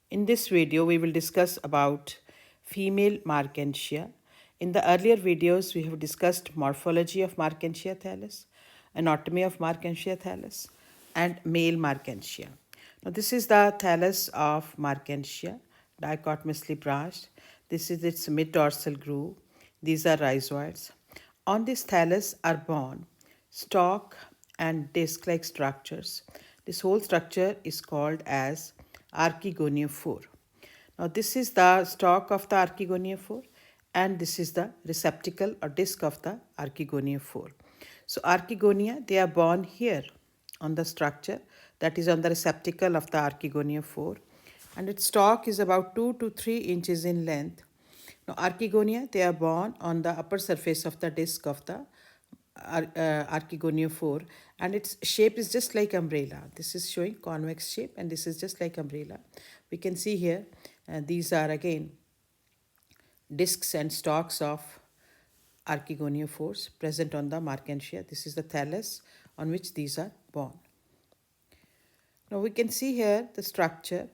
In this video, we will discuss about female Marchantia. In the earlier videos, we have discussed morphology of Marchantia thallus, anatomy of Marchantia thallus, and male Marchantia. Now, this is the thallus of Marchantia, dichotomously branched. This is its mid-dorsal groove. These are rhizoids. On this thallus are borne stalk and disc-like structures. This whole structure is called as Archegonium-4. Now this is the stalk of the Archegonium-4 and this is the receptacle or disc of the Archegonium-4. So Archegonia, they are born here on the structure that is on the receptacle of the Archegonium-4 and its stalk is about 2 to 3 inches in length. Now Archegonia, they are born on the upper surface of the disc of the Archegonium-4 and its shape is just like umbrella. This is showing convex shape and this is just like umbrella. We can see here these are again discs and stalks of Archegonium-4s present on the Marchantia. This is the thallus on which these are born. Now we can see here the structure.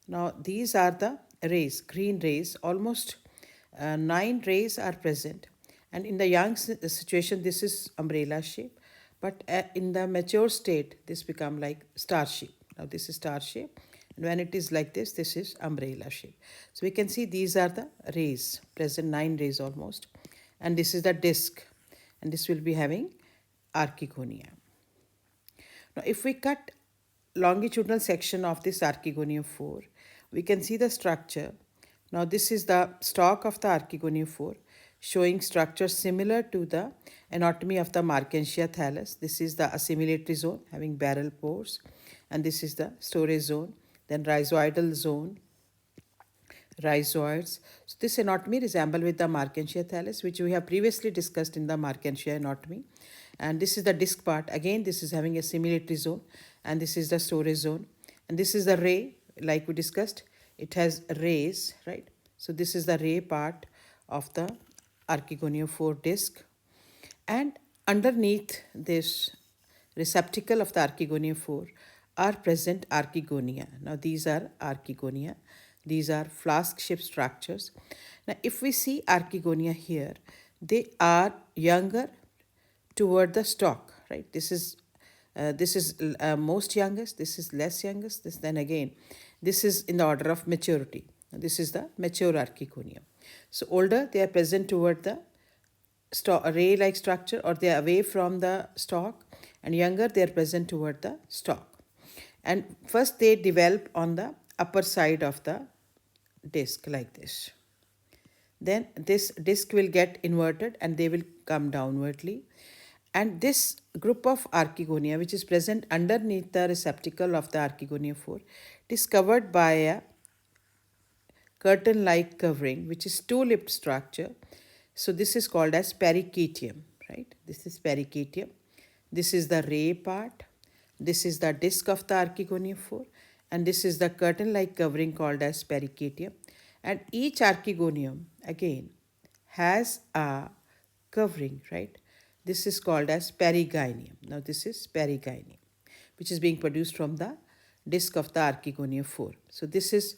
Now these are the rays, green rays, almost 9 rays are present. And in the young situation, this is umbrella shape. But in the mature state, this become like star shape. Now this is star shape. And when it is like this is umbrella shape. So we can see these are the rays, present 9 rays almost. And this is the disc. And this will be having Archegonia. Now if we cut longitudinal section of this Archegonium-4, we can see the structure. Now this is the stalk of the Archegonium-4 showing structure similar to the anatomy of the Marchantia thallus. This is the assimilatory zone having barrel pores and this is the storage zone, then rhizoidal zone, rhizoids. So this anatomy resembles with the Marchantia thallus which we have previously discussed in the Marchantia anatomy. And this is the disc part. Again, this is having a assimilatory zone and this is the storage zone. And this is the ray like we discussed. It has rays, right? So this is the ray part of the Archegonium-4 disc. And underneath this receptacle of the Archegonium-4 are present Archegonia. Now these are Archegonia. These are flask-shaped structures. Now if we see Archegonia here, they are younger toward the stalk, right? This is most youngest, this is less youngest, this then again, this is in the order of maturity. This is the mature Archegonium. So older, they are present toward the ray-like structure or they are away from the stalk, and younger, they are present toward the stalk. And first they develop on the upper side of the disc like this. Then this disc will get inverted and they will come downwardly. And this group of Archegonia, which is present underneath the receptacle of the Archegonium-4, is covered by a curtain-like covering, which is two-lipped structure. So this is called as Periketium, right? This is Periketium. This is the ray part. This is the disc of the Archegonium-4. And this is the curtain-like covering called as Periketium. And each Archegonium, again, has a covering, right? This is called as Perigonium. Now this is Perigonium, which is being produced from the disc of the Archegonium-4. So this is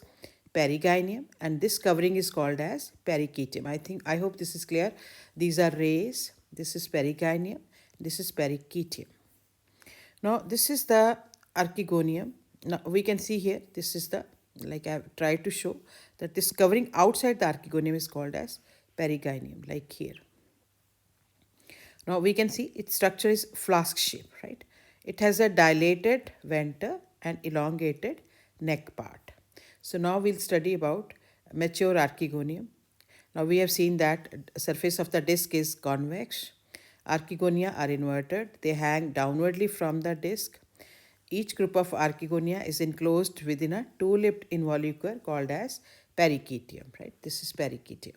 Perigonium and this covering is called as Periketium. I hope this is clear. These are rays. This is Perigonium. This is Periketium. Now this is the Archegonium. Now we can see here, this is the, like I have tried to show, that this covering outside the Archegonium is called as Perigonium, like here. Now we can see its structure is flask shape, right? It has a dilated venter and elongated neck part. So now we'll study about mature Archegonium. Now we have seen that surface of the disc is convex. Archegonia are inverted. They hang downwardly from the disc. Each group of Archegonia is enclosed within a two-lipped involucre called as Periketium, right? This is Periketium.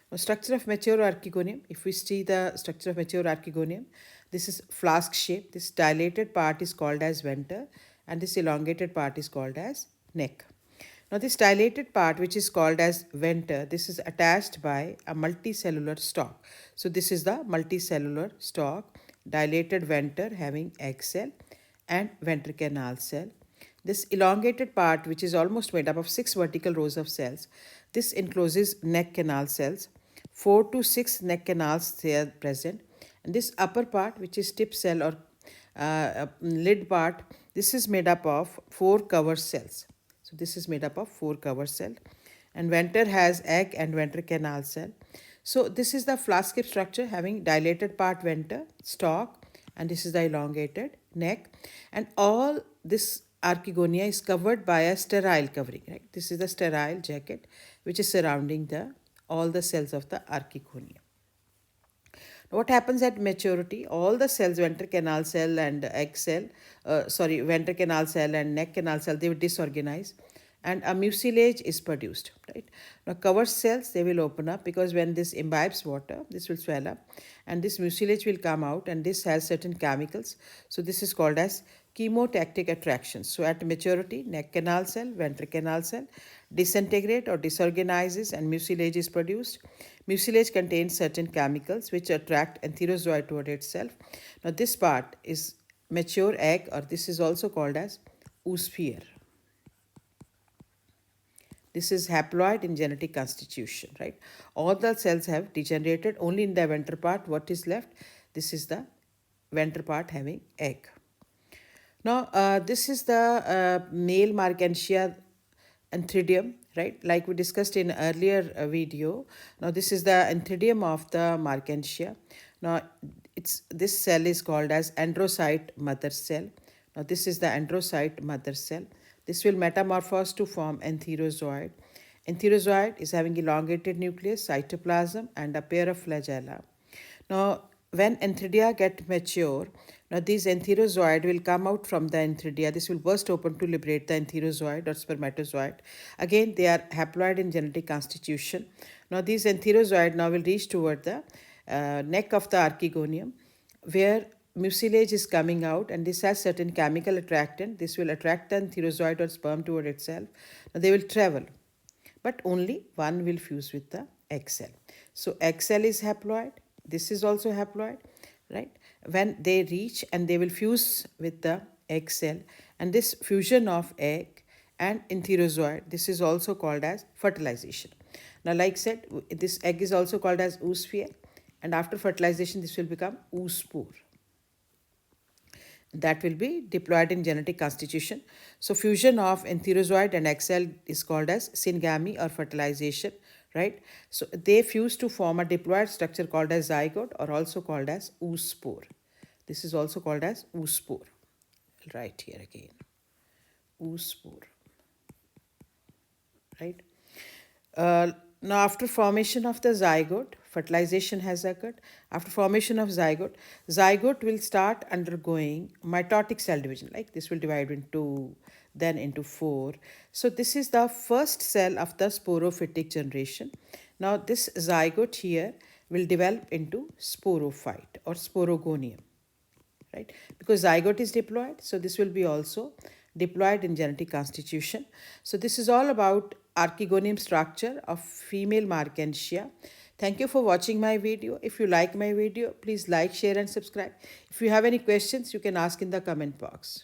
Now, structure of mature Archegonium. If we see the structure of mature Archegonium, this is flask shape. This dilated part is called as venter and this elongated part is called as neck. Now this dilated part, which is called as venter, this is attached by a multicellular stalk. So this is the multicellular stalk, dilated venter having egg cell and ventricanal cell. This elongated part, which is almost made up of 6 vertical rows of cells, this encloses neck canal cells. 4 to 6 neck canals they are present. And this upper part, which is tip cell or lid part, this is made up of 4 cover cells. So this is made up of 4 cover cells. And venter has egg and venter canal cell. So this is the flask-shaped structure having dilated part venter, stalk, and this is the elongated neck. And all this archegonia is covered by a sterile covering, right? This is the sterile jacket which is surrounding all the cells of the archegonium. What happens at maturity? All the cells, venter canal cell and egg cell, venter canal cell and neck canal cell, they will disorganize and a mucilage is produced, right? Now cover cells, they will open up because when this imbibes water, this will swell up and this mucilage will come out and this has certain chemicals. So this is called as chemotactic attractions. So at maturity, neck canal cell, venter canal cell disintegrate or disorganizes and mucilage is produced. Mucilage contains certain chemicals which attract enterozoite toward itself. Now this part is mature egg, or this is also called as oosphere. This is haploid in genetic constitution, right? All the cells have degenerated. Only in the venter part, what is left? This is the venter part having egg. Now, this is the male Marchantia Anthridium, right? Like we discussed in earlier video. Now, this is the Anthridium of the Marchantia. Now, this cell is called as androcyte mother cell. Now, this is the androcyte mother cell. This will metamorphose to form enterozoid. Enterozoid is having elongated nucleus, cytoplasm, and a pair of flagella. Now, when enthridia get mature, now these enterozoid will come out from the enthridia. This will burst open to liberate the enterozoid or spermatozoid. Again, they are haploid in genetic constitution. Now, these enterozoid now will reach toward the neck of the archegonium, where mucilage is coming out and this has certain chemical attractant. This will attract the enterozoid or sperm toward itself. Now, they will travel, but only one will fuse with the egg cell. So, egg cell is haploid. This is also haploid, right? When they reach and they will fuse with the egg cell, and this fusion of egg and enterozoid, this is also called as fertilization. Now, like said, this egg is also called as oosphere, and after fertilization, this will become oospore. That will be diploid in genetic constitution. So, fusion of enterozoid and egg cell is called as syngamy or fertilization, right? So, they fuse to form a diploid structure called as zygote or also called as oospore. This is also called as oospore. Right here again, oospore, right? Now, after formation of the zygote, fertilization has occurred. After formation of zygote, zygote will start undergoing mitotic cell division. Like this will divide into, then into 4. So this is the first cell of the sporophytic generation. Now this zygote here will develop into sporophyte or sporogonium, right? Because zygote is diploid, so this will be also diploid in genetic constitution. So this is all about archegonium structure of female Marchantia. Thank you for watching my video. If you like my video, please like, share and subscribe. If you have any questions, you can ask in the comment box.